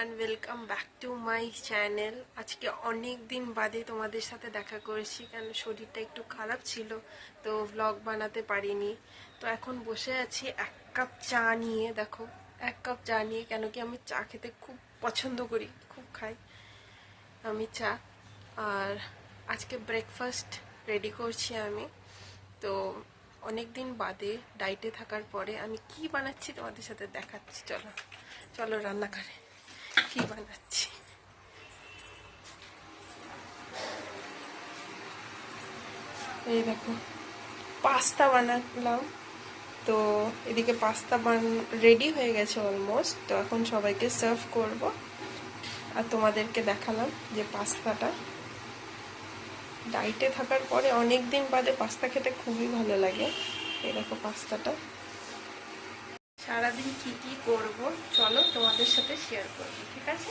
Everyone, welcome back to my channel. আজকে অনেক দিন বাদে তোমাদের সাথে দেখা করেছি, কারণ শরীরটা একটু খারাপ ছিল, তো ব্লগ বানাতে পারিনি। তো এখন বসে আছি এক কাপ চা নিয়ে। দেখো, এক কাপ চা নিয়ে, কেন কি আমি চা খেতে খুব পছন্দ করি, খুব খাই আমি চা। আর আজকে ব্রেকফাস্ট রেডি করছি আমি। তো অনেক দিন বাদে ডায়েটে থাকার পরে আমি কি বানাচ্ছি তোমাদের সাথে দেখাচ্ছি। চলো চলো রান্নাঘরে কি বানাচ্ছি। এই দেখো, পাস্তা বানালাম। তো এদিকে পাস্তা রেডি হয়ে গেছে অলমোস্ট। তো এখন সবাইকে সার্ভ করব। আর তোমাদেরকে দেখালাম যে পাস্তাটা, ডায়েটে থাকার পরে অনেক দিন বাদে পাস্তা খেতে খুবই ভালো লাগে। এই দেখো পাস্তাটা। সারাদিন কি কি করব চলো তোমাদের সাথে শেয়ার করব, ঠিক আছে?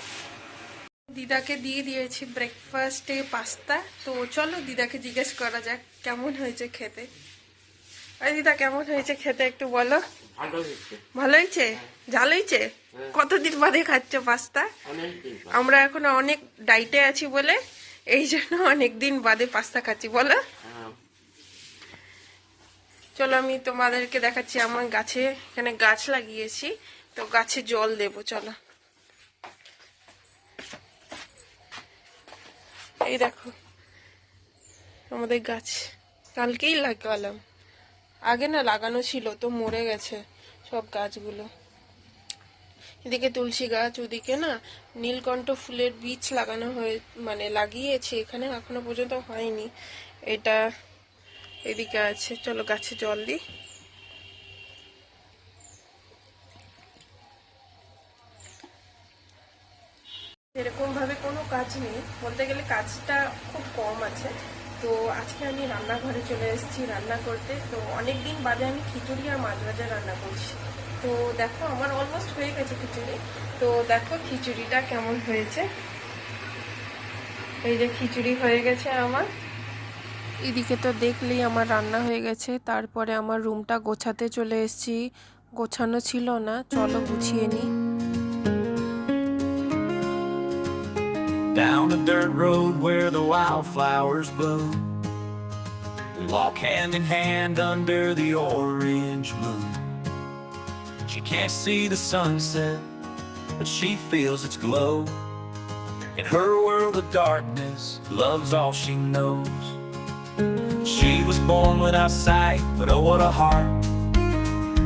দিদাকে দিয়ে দিয়েছি ব্রেকফাস্টে পাস্তা। তো চলো দিদাকে জিজ্ঞেস করা যাক কেমন হয়েছে খেতে। আরে দিদা, কেমন হয়েছে খেতে একটু বলো। ভালো হয়েছে? ঝাল হয়েছে? কতদিন বাদে খাচ্ছ পাস্তা? আমরা এখন অনেক ডাইটে আছি বলে এই জন্য অনেকদিন বাদে পাস্তা খাচ্ছি, বলো। চলো আমি তোমাদেরকে দেখাচ্ছি, আমার গাছে, এখানে গাছ লাগিয়েছি, তো গাছে জল দেবো। চলো, এই দেখো আমাদের গাছ, কালকেই লাগালাম। আগে না লাগানো ছিল, তো মরে গেছে সব গাছগুলো। এদিকে তুলসী গাছ, ওদিকে না নীলকণ্ঠ ফুলের বীজ লাগানো হয়ে মানে লাগিয়েছি, এখানে এখনো পর্যন্ত হয়নি। এটা এদিকে আছে। চলো গাছে জল দিই। এরকম ভাবে কোনো কাজ নেই, বলতে গেলে কাজটা খুব কম আছে। তো আজকে আমি রান্নাঘরে চলে এসেছি রান্না করতে। তো অনেক দিন বাদে আমি খিচুড়ি আর মাছ ভাজা রান্না করছি। তো দেখো আমার অলমোস্ট হয়ে গেছে খিচুড়ি। তো দেখো খিচুড়িটা কেমন হয়েছে। এই যে খিচুড়ি হয়ে গেছে আমার। এদিকে তো দেখলেই আমার রান্না হয়ে গেছে। তারপরে আমার রুমটা গোছাতে চলে এসেছি, গোছানো ছিল না, চলো গুছিয়ে নিই। Down a dirt road where the wildflowers bloom, we walk hand in hand under the orange moon. She can't see the sunset, but she feels its glow. In her world of darkness, love's all she knows. She was born without sight, but oh what a heart.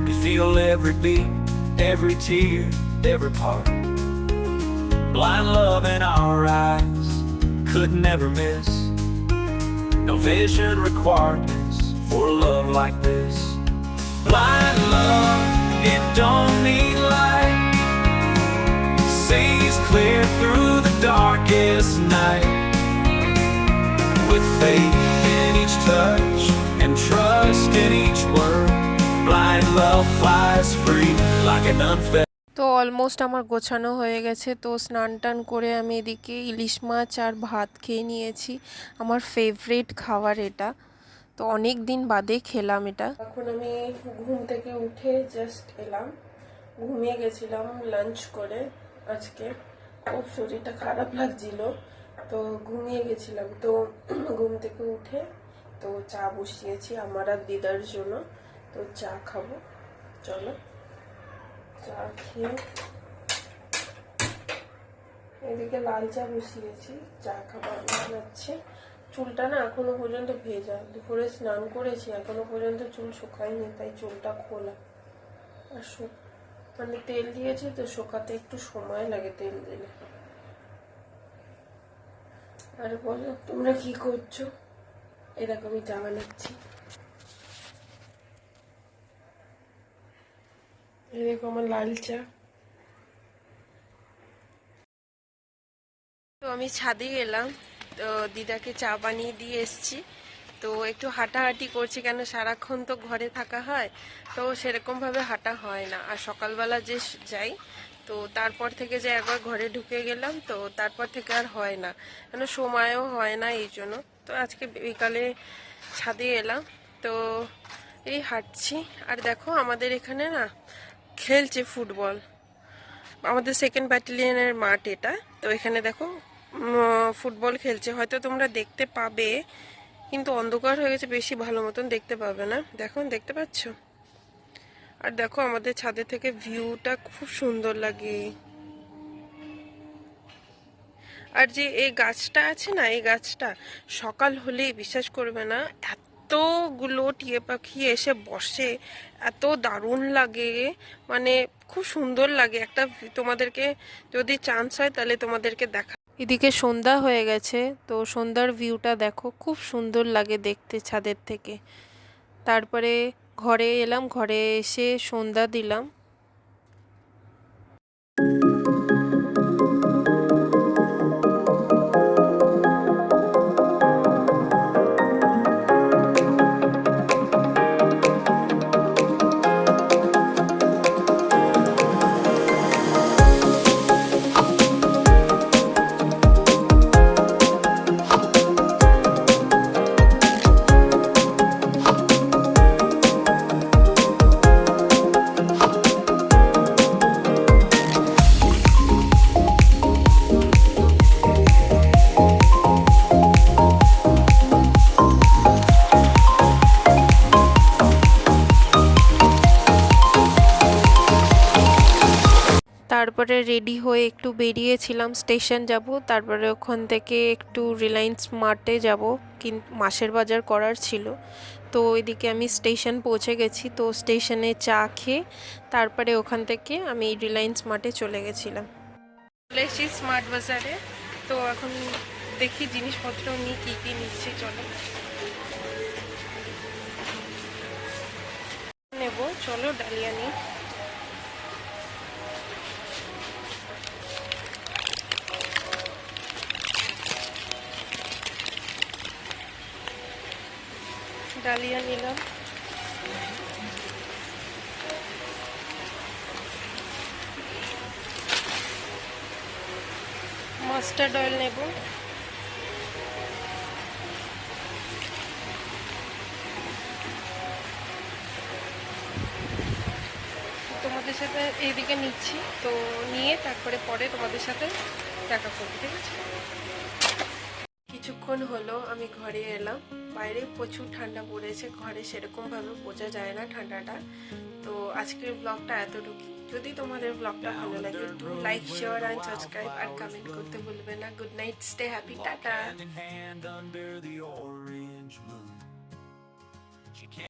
We feel every beat, every tear, every part. Blind love in our eyes, could never miss. No vision requirements for a love like this. Blind love, it don't need light, sees clear through the darkest night. With faith in each touch and trust in each word, blind love flies free like an unfed. তো almost আমার গোছানো হয়ে গেছে। তো স্নান টান করে আমি এদিকে ইলিশ মাছ আর ভাত খেয়ে নিয়েছি। আমার ফেভারিট খাবার এটা, তো অনেক দিন বাদে খেলাম এটা। এখন আমি ঘুম থেকে উঠে জাস্ট এলাম, ঘুমিয়ে গেছিলাম লাঞ্চ করে। আজকে খুব শরীরটা খারাপ লাগছিল, তো ঘুমিয়ে গেছিলাম। তো ঘুম থেকে উঠে তো চা বসিয়েছি আমার আর দিদার জন্য। তো চা খাবো, চলো চা খেয়ে। এদিকে লাল চা বসিয়েছি, চা খাবার যাচ্ছে। চুলটা না এখনো পর্যন্ত ভেজা, দুপুরে স্নান করেছি, এখনো পর্যন্ত চুল শুকায়নি, তাই চুলটা খোলা। আর মানে তেল দিয়েছি তো, শুকাতে একটু সময় লাগে তেল দিলে। আর বলো তোমরা কি করছো? এরকমই চা বানাচ্ছি। এই দেখো আমার লাল চা। তো আমি ছাদে এলাম, তো দিদাকে চা বানিয়ে দিয়ে এসছি। তো একটু হাঁটাহাঁটি করছি, কেন সারাক্ষণ তো ঘরে থাকা হয়, তো সেরকমভাবে হাঁটা হয় না। আর সকালবেলা যে যাই, তো তারপর থেকে যে একবার ঘরে ঢুকে গেলাম, তো তারপর থেকে আর হয় না, কেন সময়ও হয় না এই জন্য। তো আজকে বিকালে ছাদে এলাম, তো এই হাঁটছি। আর দেখো আমাদের এখানে না খেলছে ফুটবল, আমাদের সেকেন্ড ব্যাটালিয়নের মাঠ এটা। তো এখানে দেখো ফুটবল খেলছে, হয়তো তোমরা দেখতে পাবে, কিন্তু অন্ধকার হয়ে গেছে, বেশি ভালো মতন দেখতে পাবে না। দেখো, দেখতে পাচ্ছ? আর দেখো আমাদের ছাদে থেকে ভিউটা খুব সুন্দর লাগে। আর যে এই গাছটা আছে না, এই গাছটা সকাল হলেই বিশ্বাস করবে না এতগুলো টিয়ে পাখি এসে বসে, এত দারুণ লাগে, মানে খুব সুন্দর লাগে। একটা তোমাদেরকে যদি চান্স হয় তাহলে তোমাদেরকে দেখা। এদিকে সন্ধ্যা হয়ে গেছে, তো সন্ধ্যার ভিউটা দেখো, খুব সুন্দর লাগে দেখতে ছাদের থেকে। তারপরে ঘরে এলাম, ঘরে এসে সন্ধ্যা দিলাম। তারপরে রেডি হয়ে একটু বেরিয়েছিলাম, স্টেশন যাব, তারপরে ওখান থেকে একটু রিলায়েন্স মার্টে যাব, কিন্তু মাসের বাজার করার ছিল। তো ওইদিকে আমি স্টেশন পৌঁছে গেছি, তো স্টেশনে চা খেয়ে তারপরে ওখান থেকে আমি রিলায়েন্স মার্টে চলে গেছিলাম। চলে এসেছি স্মার্ট বাজারে। তো এখন দেখি জিনিসপত্র নিই, কী কী নিচ্ছি, চলো নেব। চলো ডালিয়া নিই। ডালিয়া নিলাম। মাস্টার্ড অয়েল নেব। তোমাদের সাথে এইদিকে নিচ্ছি, তো নিয়ে তারপরে পরে তোমাদের সাথে দেখা করবো, ঠিক আছে? কিছুক্ষণ হলো আমি ঘরে এলাম। বাইরে প্রচুর ঠান্ডা পড়েছে, ঘরে সেরকমভাবে বোঝা যায় না ঠান্ডাটা। তো আজকের ব্লগটা এতটুকু। যদি তোমাদের ব্লগটা ভালো লাগে, do like, share and subscribe, আর কমেন্ট করতে ভুলবে না। Good night, stay happy, tata. Hand in hand under the orange moon.